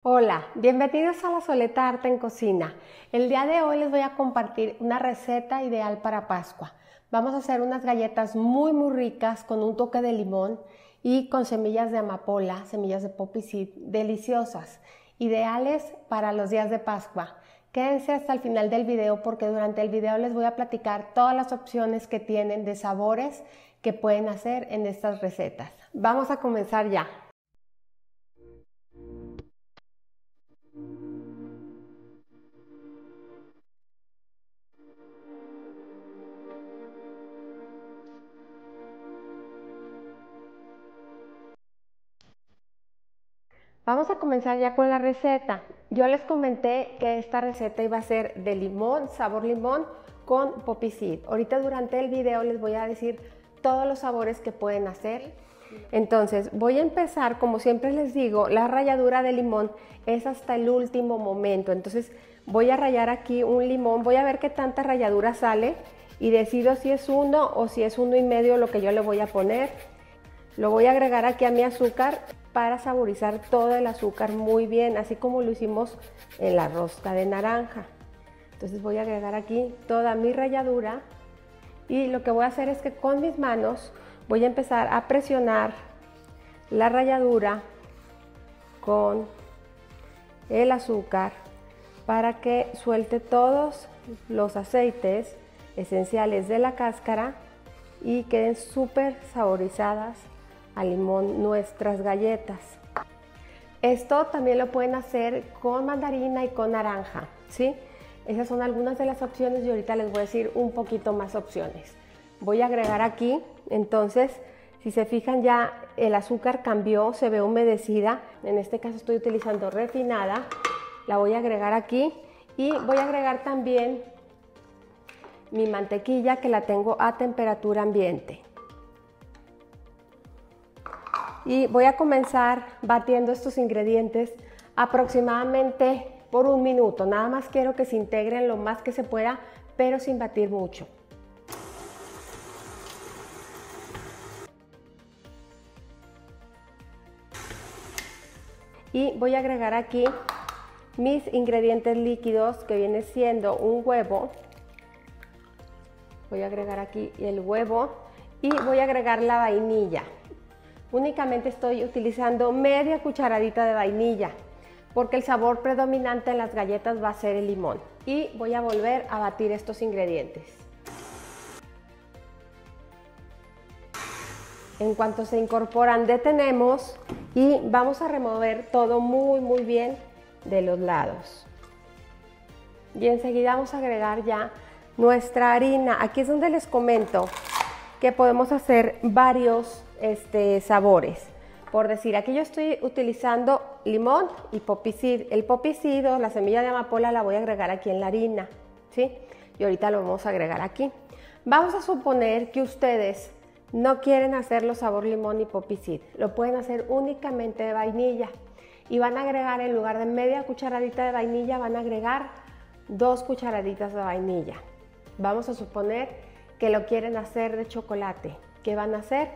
Hola, bienvenidos a La Soleta Arte en Cocina. El día de hoy les voy a compartir una receta ideal para Pascua. Vamos a hacer unas galletas muy ricas con un toque de limón y con semillas de amapola, semillas de poppy seed, deliciosas, ideales para los días de Pascua. Quédense hasta el final del video porque durante el video les voy a platicar todas las opciones que tienen de sabores que pueden hacer en estas recetas. Vamos a comenzar ya. Vamos a comenzar ya con la receta. Yo les comenté que esta receta iba a ser de limón, sabor limón con poppy seed. Ahorita durante el video les voy a decir todos los sabores que pueden hacer. Entonces voy a empezar, como siempre les digo, la ralladura de limón es hasta el último momento. Entonces voy a rallar aquí un limón, voy a ver qué tanta ralladura sale y decido si es 1 o si es 1,5 lo que yo le voy a poner. Lo voy a agregar aquí a mi azúcar para saborizar todo el azúcar muy bien, así como lo hicimos en la rosca de naranja. Entonces voy a agregar aquí toda mi ralladura y lo que voy a hacer es que con mis manos voy a empezar a presionar la ralladura con el azúcar para que suelte todos los aceites esenciales de la cáscara y queden súper saborizadas a limón nuestras galletas. Esto también lo pueden hacer con mandarina y con naranja, ¿sí? Esas son algunas de las opciones y ahorita les voy a decir un poquito más opciones. Voy a agregar aquí, entonces, si se fijan ya el azúcar cambió, se ve humedecida. En este caso estoy utilizando refinada. La voy a agregar aquí y voy a agregar también mi mantequilla que la tengo a temperatura ambiente. Y voy a comenzar batiendo estos ingredientes aproximadamente por 1 minuto. Nada más quiero que se integren lo más que se pueda, pero sin batir mucho. Y voy a agregar aquí mis ingredientes líquidos, que viene siendo un huevo. Voy a agregar aquí el huevo y voy a agregar la vainilla. Únicamente estoy utilizando media cucharadita de vainilla porque el sabor predominante en las galletas va a ser el limón. Y voy a volver a batir estos ingredientes. En cuanto se incorporan, detenemos y vamos a remover todo muy bien de los lados. Y enseguida vamos a agregar ya nuestra harina. Aquí es donde les comento que podemos hacer varios sabores. Por decir, aquí yo estoy utilizando limón y poppy seed. El poppy seed o la semilla de amapola la voy a agregar aquí en la harina, ¿sí? Y ahorita lo vamos a agregar aquí. Vamos a suponer que ustedes no quieren hacerlo sabor limón y poppy seed. Lo pueden hacer únicamente de vainilla. Y van a agregar, en lugar de media cucharadita de vainilla, van a agregar 2 cucharaditas de vainilla. Vamos a suponer que lo quieren hacer de chocolate. ¿Qué van a hacer?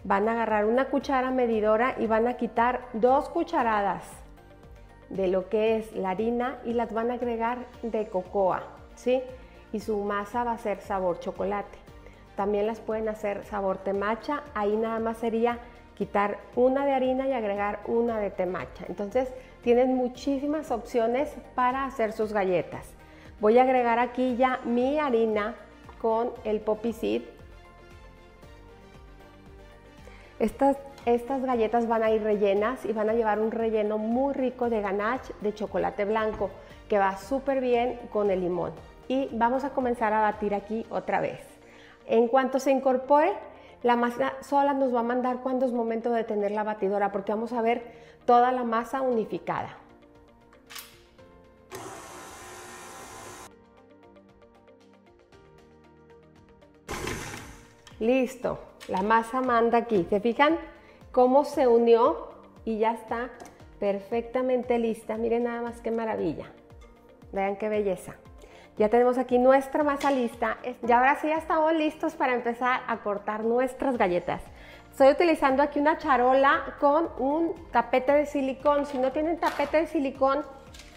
Van a agarrar una cuchara medidora y van a quitar 2 cucharadas de lo que es la harina y las van a agregar de cocoa, ¿sí? Y su masa va a ser sabor chocolate. También las pueden hacer sabor temacha. Ahí nada más sería quitar una de harina y agregar una de temacha. Entonces tienen muchísimas opciones para hacer sus galletas. Voy a agregar aquí ya mi harina con el poppy seed. Estas galletas van a ir rellenas y van a llevar un relleno muy rico de ganache de chocolate blanco que va súper bien con el limón. Y vamos a comenzar a batir aquí otra vez. En cuanto se incorpore, la masa sola nos va a mandar cuando es momento de tener la batidora, porque vamos a ver toda la masa unificada. Listo, la masa manda aquí. ¿Se fijan cómo se unió? Y ya está perfectamente lista. Miren nada más qué maravilla. Vean qué belleza. Ya tenemos aquí nuestra masa lista. Y ahora sí ya estamos listos para empezar a cortar nuestras galletas. Estoy utilizando aquí una charola con un tapete de silicón. Si no tienen tapete de silicón,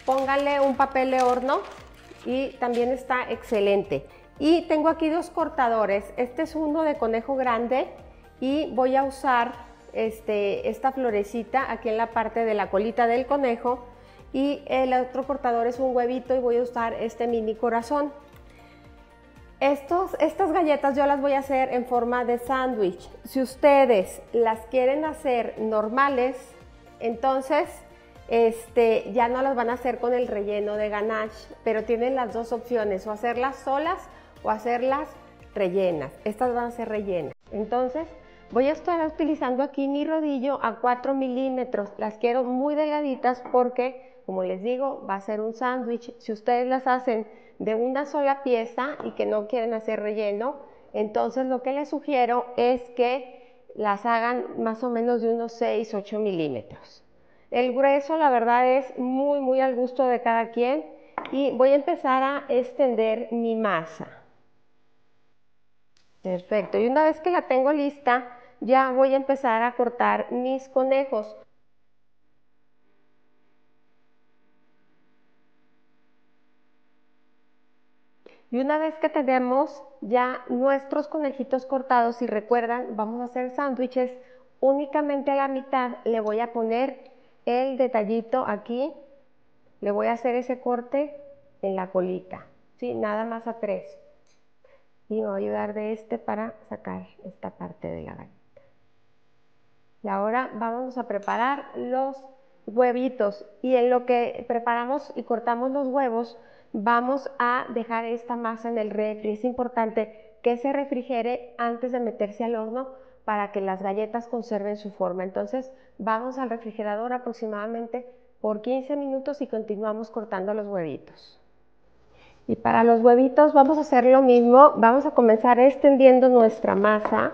pónganle un papel de horno y también está excelente. Y tengo aquí dos cortadores. Este es uno de conejo grande y voy a usar esta florecita aquí en la parte de la colita del conejo. Y el otro cortador es un huevito y voy a usar este mini corazón. Estas galletas yo las voy a hacer en forma de sándwich. Si ustedes las quieren hacer normales, entonces ya no las van a hacer con el relleno de ganache, pero tienen las dos opciones, o hacerlas solas o hacerlas rellenas. Estas van a ser rellenas. Entonces voy a estar utilizando aquí mi rodillo a 4 milímetros. Las quiero muy delgaditas porque, como les digo, va a ser un sándwich. Si ustedes las hacen de una sola pieza y que no quieren hacer relleno, entonces lo que les sugiero es que las hagan más o menos de unos 6-8 milímetros. El grueso, la verdad, es muy al gusto de cada quien. Y voy a empezar a extender mi masa. Perfecto, y una vez que la tengo lista, ya voy a empezar a cortar mis conejos. Y una vez que tenemos ya nuestros conejitos cortados, y recuerdan, vamos a hacer sándwiches, únicamente a la mitad le voy a poner el detallito aquí, le voy a hacer ese corte en la colita, ¿sí? Nada más a 3. Y me voy a ayudar de para sacar esta parte de la galleta. Y ahora vamos a preparar los huevitos, y en lo que preparamos y cortamos los huevos, vamos a dejar esta masa en el refri. Es importante que se refrigere antes de meterse al horno para que las galletas conserven su forma. Entonces vamos al refrigerador aproximadamente por 15 minutos y continuamos cortando los huevitos. Y para los huevitos vamos a hacer lo mismo. Vamos a comenzar extendiendo nuestra masa.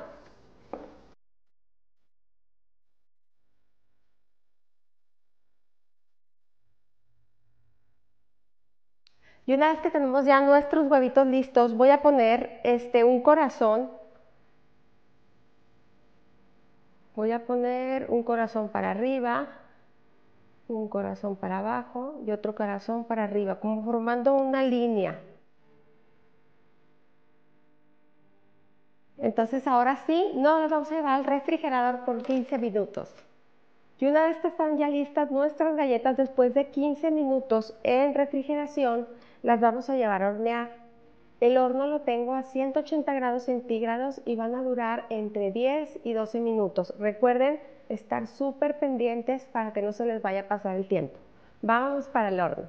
Y una vez que tenemos ya nuestros huevitos listos, voy a poner un corazón. Voy a poner un corazón para arriba, un corazón para abajo y otro corazón para arriba, como formando una línea. Entonces ahora sí, nos vamos a llevar al refrigerador por 15 minutos. Y una vez que están ya listas nuestras galletas, después de 15 minutos en refrigeración, las vamos a llevar a hornear. El horno lo tengo a 180 grados centígrados y van a durar entre 10 y 12 minutos. Recuerden estar súper pendientes para que no se les vaya a pasar el tiempo. Vamos para el horno.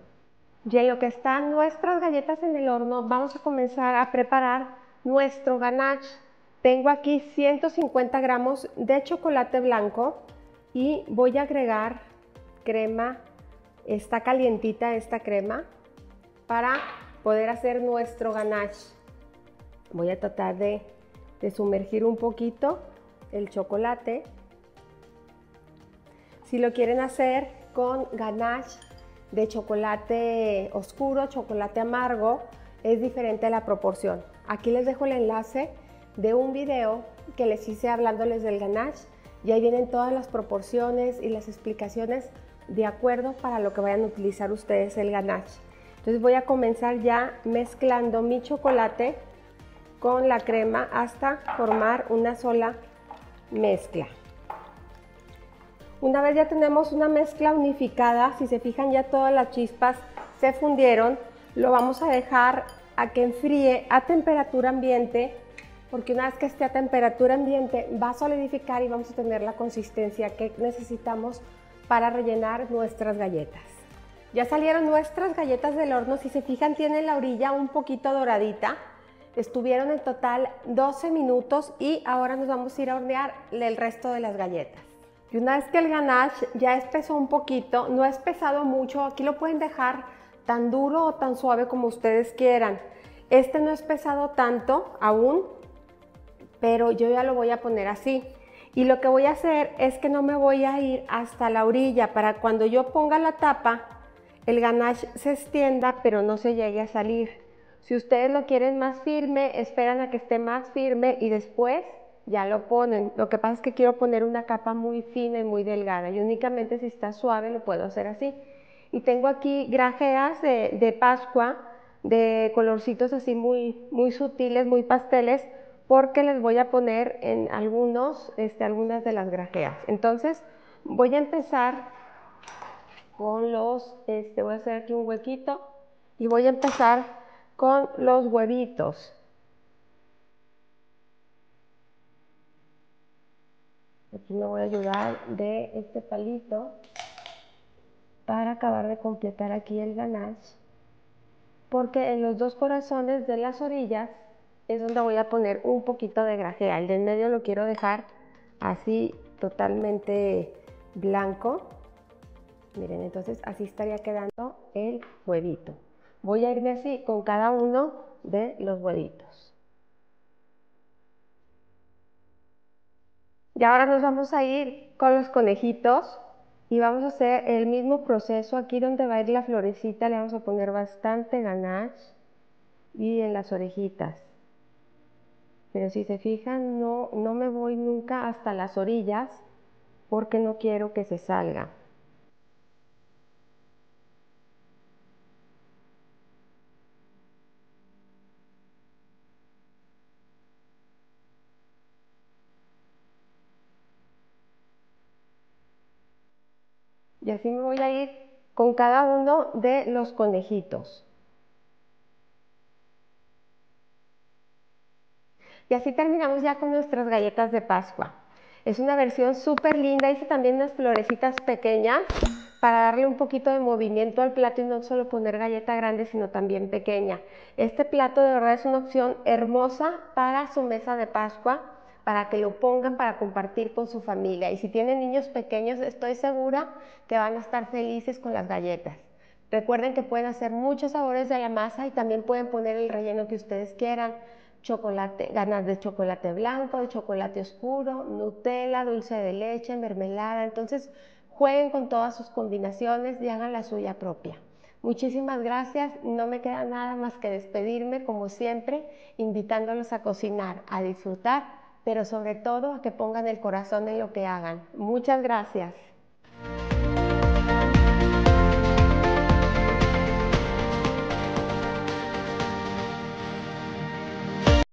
Y en lo que están nuestras galletas en el horno, vamos a comenzar a preparar nuestro ganache. Tengo aquí 150 gramos de chocolate blanco y voy a agregar crema. Está calientita esta crema para poder hacer nuestro ganache. Voy a tratar de sumergir un poquito el chocolate. Si lo quieren hacer con ganache de chocolate oscuro, chocolate amargo, es diferente la proporción. Aquí les dejo el enlace de un video que les hice hablándoles del ganache y ahí vienen todas las proporciones y las explicaciones de acuerdo para lo que vayan a utilizar ustedes el ganache. Entonces voy a comenzar ya mezclando mi chocolate con la crema hasta formar una sola mezcla. Una vez ya tenemos una mezcla unificada, si se fijan ya todas las chispas se fundieron, lo vamos a dejar a que enfríe a temperatura ambiente, porque una vez que esté a temperatura ambiente va a solidificar y vamos a tener la consistencia que necesitamos para rellenar nuestras galletas. Ya salieron nuestras galletas del horno, si se fijan tienen la orilla un poquito doradita. Estuvieron en total 12 minutos y ahora nos vamos a ir a hornear el resto de las galletas. Y una vez que el ganache ya espesó un poquito, no ha espesado mucho, aquí lo pueden dejar tan duro o tan suave como ustedes quieran. Este no ha espesado tanto aún, pero yo ya lo voy a poner así. Y lo que voy a hacer es que no me voy a ir hasta la orilla para cuando yo ponga la tapa, el ganache se extienda pero no se llegue a salir. Si ustedes lo quieren más firme, esperan a que esté más firme y después ya lo ponen. Lo que pasa es que quiero poner una capa muy fina y muy delgada y únicamente si está suave lo puedo hacer así. Y tengo aquí grajeas de Pascua, de colorcitos así muy sutiles, muy pasteles, porque les voy a poner en algunas de las grajeas. Entonces voy a empezar con voy a hacer aquí un huequito y voy a empezar con los huevitos. Aquí me voy a ayudar de este palito para acabar de completar aquí el ganache, porque en los dos corazones de las orillas es donde voy a poner un poquito de grajea. El de en medio lo quiero dejar así totalmente blanco. Miren, entonces así estaría quedando el huevito. Voy a irme así con cada uno de los huevitos. Y ahora nos vamos a ir con los conejitos y vamos a hacer el mismo proceso. Aquí donde va a ir la florecita le vamos a poner bastante ganache y en las orejitas. Pero si se fijan, no me voy nunca hasta las orillas porque no quiero que se salga. Y así me voy a ir con cada uno de los conejitos. Y así terminamos ya con nuestras galletas de Pascua. Es una versión súper linda, hice también unas florecitas pequeñas para darle un poquito de movimiento al plato y no solo poner galleta grande, sino también pequeña. Este plato de verdad es una opción hermosa para su mesa de Pascua, para que lo pongan para compartir con su familia. Y si tienen niños pequeños, estoy segura que van a estar felices con las galletas. Recuerden que pueden hacer muchos sabores de la masa y también pueden poner el relleno que ustedes quieran. Chocolate, ganas de chocolate blanco, de chocolate oscuro, Nutella, dulce de leche, mermelada. Entonces jueguen con todas sus combinaciones y hagan la suya propia. Muchísimas gracias, no me queda nada más que despedirme como siempre, invitándolos a cocinar, a disfrutar, pero sobre todo a que pongan el corazón en lo que hagan. Muchas gracias.